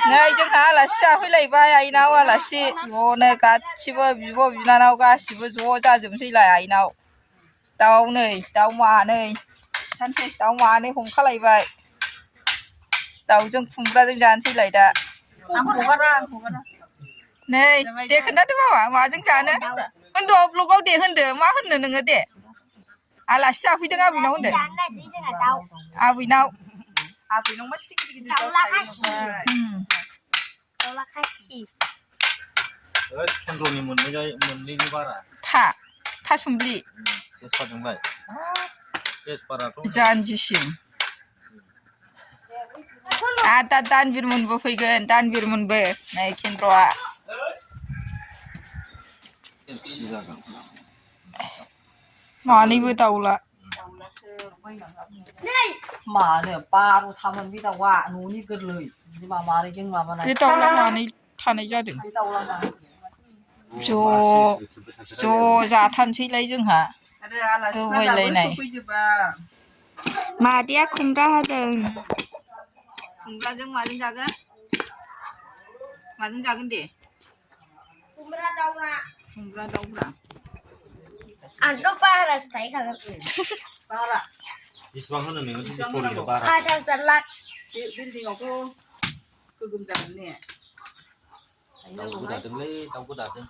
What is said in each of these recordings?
नै जोंहा आलासि जाफैलायबाय आइनाव आलासि ज'नो गासिबो बिब' बिनानाव गासिबो ज' जाजोबनोसैलाय आइनाव दाउ नै दाउ मानै दाउ मानै हमखालायबाय दाउजों खुमब्राजों जानोसैलाय दा नै दे खोन्थादो बाबा माजों जानो होनद' ब्लगाव दे होनदो मा होननो नोङो दे आलासि जाफैदों आबैनाव होनदो आबैनाव था सुमब्लि जानजिसिम दा दानबिर मोनबो फैगोन दानबिर मोनबो नै केन्द्रआ मानैबो दाउला मानो 12थामोन बे दाउआ न'नि गोरलै बिमा मानैजों माबानाय बे दाउला मानै थानाय जादों ज' जाथारनोसैलाय जोंहा होबायलायनाय मादैया खुमब्रा हादों खुमब्राजों माजों जागोन माजों जागोन दे खुमब्रा दाउब्रा आंथ' बारासो थाहैखागोन बारा बेसेबां होनो नोङो बारा 5,000 लाख बिल्डिंआवथ' गोगोम जागोन ने दाउ गोदादोंलै दाउ गोदादों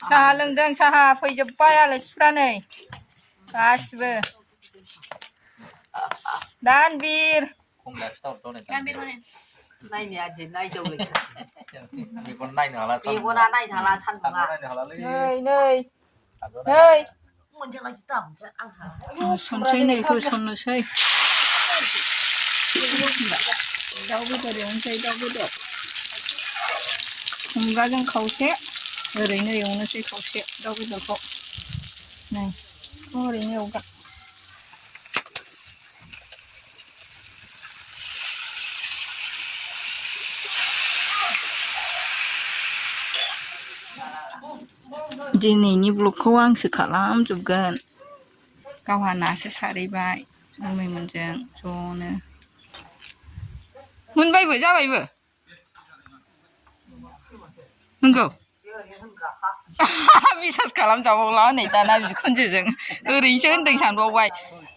साहा लोंदों साहा फैजोब्बाय आलासिफ्रा नै गासिबो दानबिर नायनो आदि नायदावलै मेगन नायनो हाला मेगना नायनो हाला सान्दुङा नै होसननोसै नै होसननोसै दाउ बेदर एवनोसै दाउ बेदर खुमब्राजों खावसे ओरैनो एवनोसै खावसे दाउ बेदरखौ नै ओरैनो एवगोन दिनैनि ब्लगखौ आंसो खालामजोबगोन गावहा नासो सारहैबाय मैमोनजों ज'नो मोनबायबो जाबायबो नंगौ बिसास खालामजाबावला नै दाना बिखुनजोजों ओरैनोसो होनदों सानबावबाय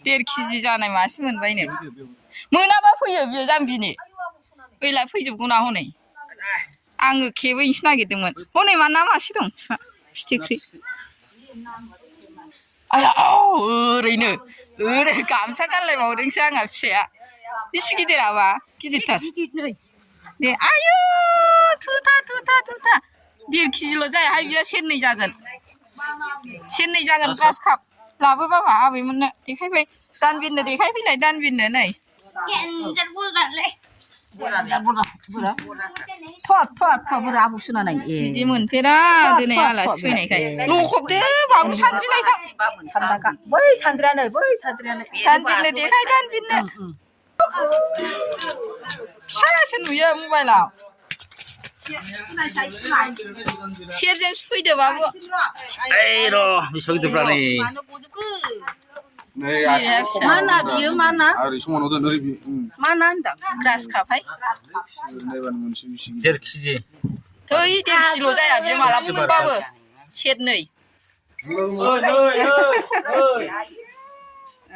1.5 केजि जानाय मासे मोनबायनो मोनाबा फैयो बियो जाम्बिनि बैलाय फैजोबगौना हनै आङो खेबहैनोसो नागिरदोंमोन हनै मा ना मासे दं फिथिख्रि आया ओरैनो गामसा गानलायबावदोंसो आंहा फिसाया बेसे गिदिराबा गिदिरथार दे आयु थुथा 1.5 केजिल' जायाहाय बियो सेरनै जागोन ग्रास काप लाबो बाबा आबैमोननो देखायबाय दानबिरनो देखायफैलाय दानबिरनो नै बिदि मोनफेरा दिनै आलासि फैनायखाय लखबदो बाबु सानद्रिलायथां बै सानद्रियानो दानबिरनो देखाय दानबिरनो फिसासो नुयो मबाइलाव सेरजों सुफैदो बाबु ओइ र' बेसेबां गिदिरब्रा माना बियो माना माना होनदां ग्रास कापहाय 1.5 केजि थै 1.5 केजिल' जाया बियो मालाबा मोनबाबो सेरनै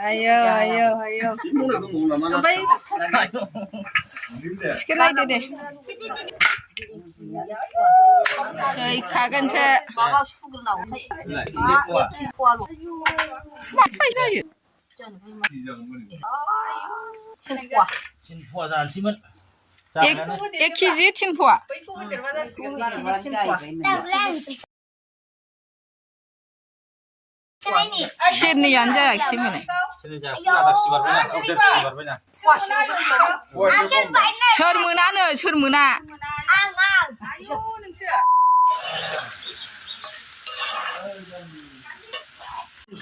आयो ओमफ्राय थिखो नायदो दे खागोनसो माथाय जायो 3 फवा जानोसैमोन 1 केजि 3 फवा सेरनैयानो जायाखिसै मालाय सोर मोना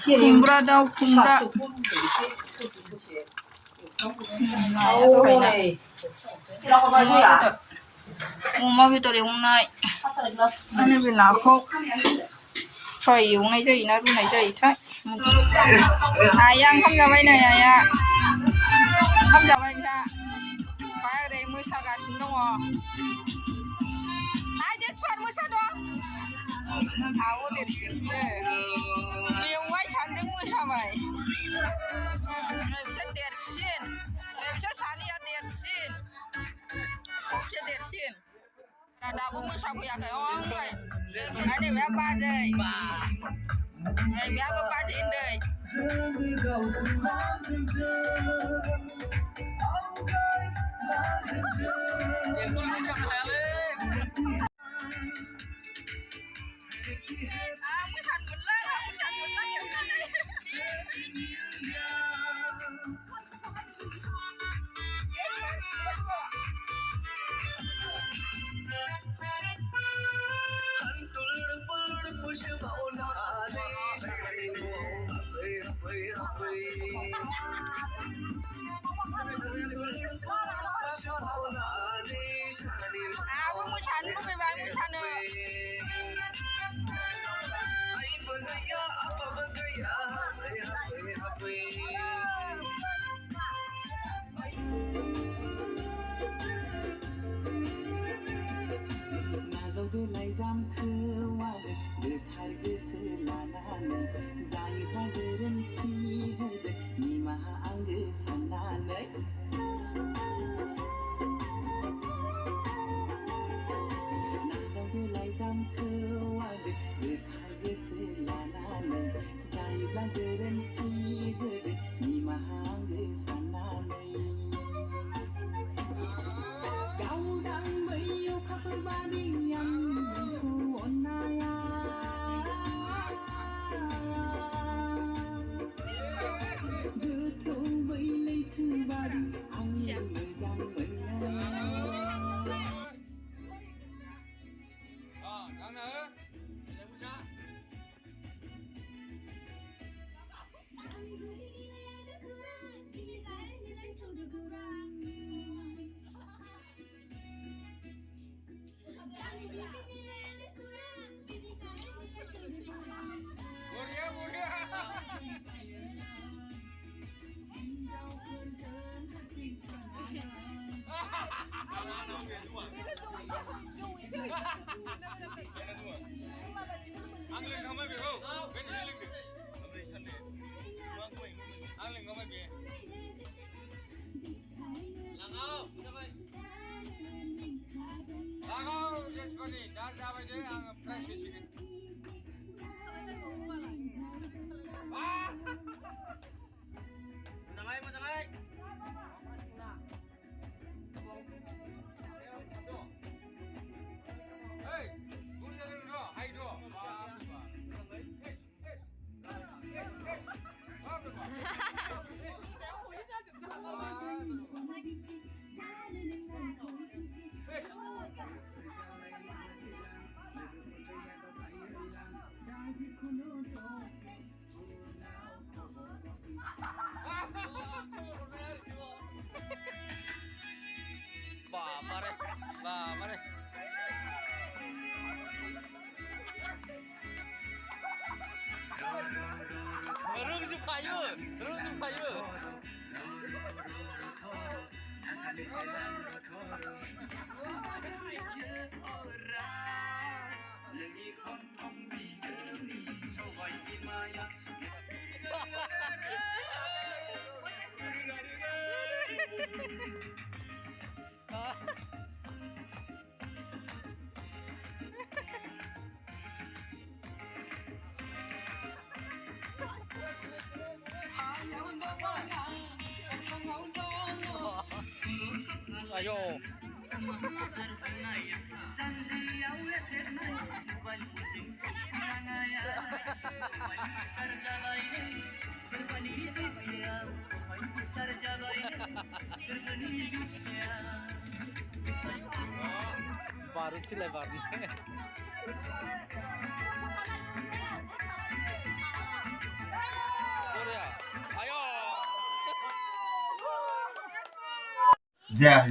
खुमब्रा दाउ खुमब्रा अमा बेदर एवनाय बे नाखौ फ्राय एवनाय जायोना रुनाय जायोथाय आइया ओंखाम जाबाय नै आइया हामजाबाय बिहा ओमफ्राय ओरै मोसागासिनो दङ आइजो सुवार मोसादों आब' देरसिनबो बेवाइ सानैजों मोसाबाय बिसोर देरसिन बिसोर सानैया देरसिन खबसे देरसिन दाबो मोसाफैयाखै ओमफ्राय नैबेहा बाजै नैबेहाबो बाजै उन्दै Aku mosaनो लुगैबाय मोसानो नाजावदोलाय जामखौ आरो गोथार गोसो लानानै जायोबा गोरोन्थि होदो निमाहा आंगो साननानै नाजावदोलाय जामखौ आरो गोथार गोसो लानानै जायोबा गोरोन्थि होदो निमाहा आंगो साननानै गावदां बै अखाफोर बादि आं नोंखौ अननाया गोथौ बै लैथो बादि आं मोजां मोननाया Ayo. Baru cilai baru. Ayo. Dạ,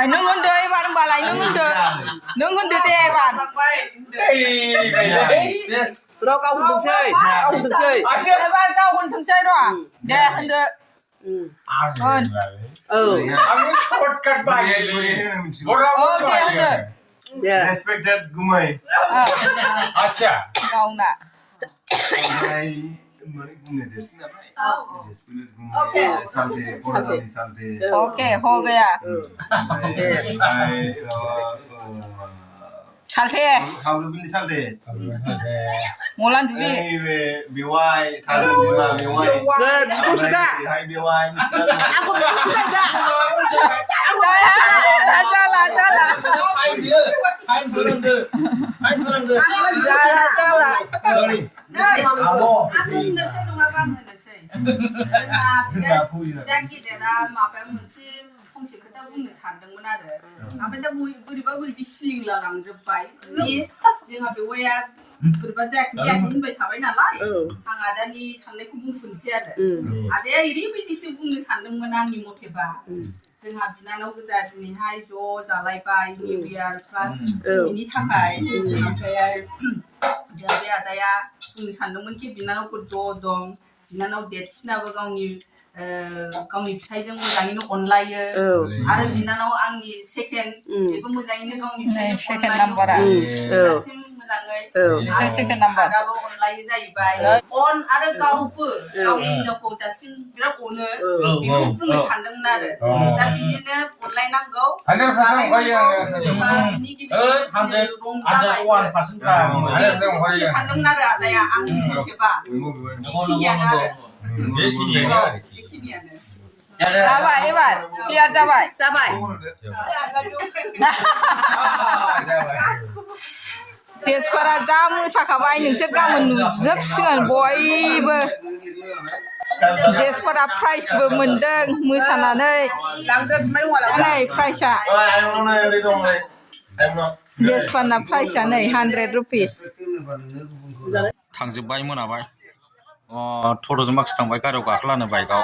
nướng con tươi bạn bà lại nướng con tươi tê bạn. Đó, ông đừng chơi, ông đừng chơi. Bạn cao con đừng chơi đó. Để hình được. Aku shortcut baik. Oke udah. Respected Gumai. Acha. Kau nak. Oke, हो गया. Salte. Mulan dubi. Biwai, kalau biwai. Aku suka. Hai biwai. Aku suka enggak? Jalan. Hai turun deh. Jalan. Halo. फंसे खोथा बुंनो सानदोंमोन आरो ओमफ्राय दा बोरैबा सिलिंला लांजोबबाय जोंहा बेवाया बोरैबा जायाखै होनबाय थाबाय नालाय आं आदानि साननायखौ बुंफिनसै आरो आदाया ओरैबायदिसो बुंनो सानदोंमोन आंनि मथेबा जोंहा बिनानाव गोजा दिनैहाय ज' जालायबाय निउ इयार प्लास बिनि थाखाय ओमफ्राय जोंहा बे आदाया बुंनो सानदोंमोन कि बिनानावखौ ज' दं बिनानाव देरसिनाबो गावनि फिसायजों मोजाङैनो अनलायो आरो बिनानाव आंनि सेकेन्ड बेबो मोजाङैनो गावनि सेकेन्ड नाम्बारा दासिम मोजाङै सेकेन्ड नाम्बार आदाबो अनलायो जाहैबाय अन आरो गावबो गावनि हिनजावखौ दासिम बिराद अनो बेखौ बुंनो सानदोंमोन आरो दा बिदिनो अनलायनांगौ बिनि गेजेरजों रंजाबाय सानदोंमोन आरो आदाया आंनि मथेबा बेखिनियानो आरो जाबाय एबार क्लियार जाबाय जेसफोरा जा मोसाखाबाय नोंसोर गाबोन नुजोबसिगोन बयबो जेसफोरा प्राइजबो मोनदों मोसानानै नै प्राइजआ जेसफोरना प्राइजआ नै 100 रुपिस थांजोबबाय मोनाबाय थ'रजों माखासे थांबाय गारियाव गाखोलानो बाइकआव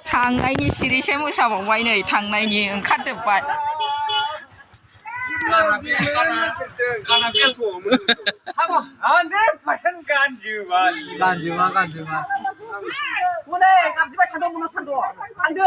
थांनायनि सिरिसे मोसाबावबाय नै थांनायनि ओंखारजोबबाय 100% ganjuma. Mune kamsiba थांदो मुनो सानदो थांदो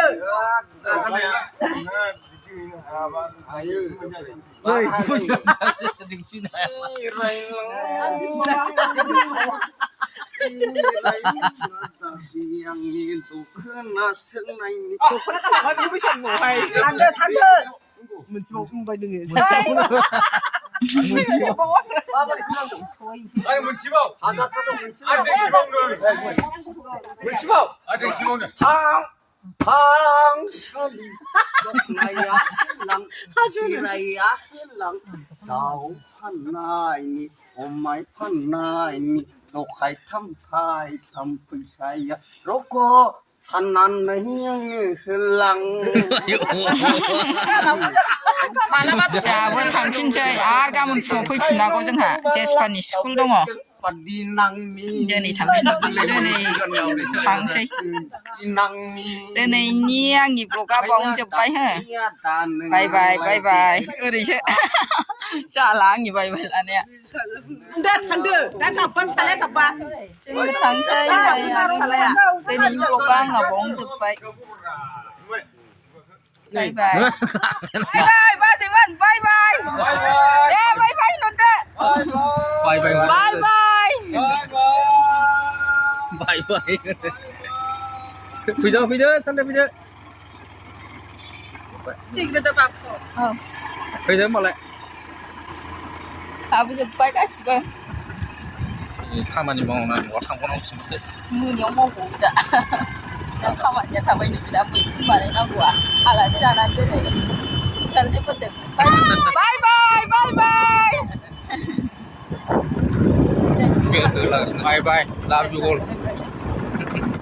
जाबो थांफिनसै आरो गाबोन फुङाव फैफिननांगौ जोंहा जेसपानि स्कुल दङ दिनै थांसै दिनैनि आंनि ब्लगा बावनो जोब्बाय हो बाय बाय ओरैसो जाला आंनि बाय बाय लानाया थांदो दा गाबबान सालाय गाबबा जोंबो थांसै दिनैनि ब्लगा आंहा बावनो जोब्बाय बाय बाय बाजैमोन बाय बाय दे बाय बाय नोंदो बाय बाय फैदो सानदे फैदो फैदो होनबालाय लाबोजोब्बाय गासिबो खामानि मावनानै न'आव थांबावनांगौसो मोनायाव मावबावो दा खामानिया थाबाय नै दा मैखुन बानायनांगौआ आलासि जानानै दोनै फिसाजोफोरजों बाय बाय बाय लाभ इउ अल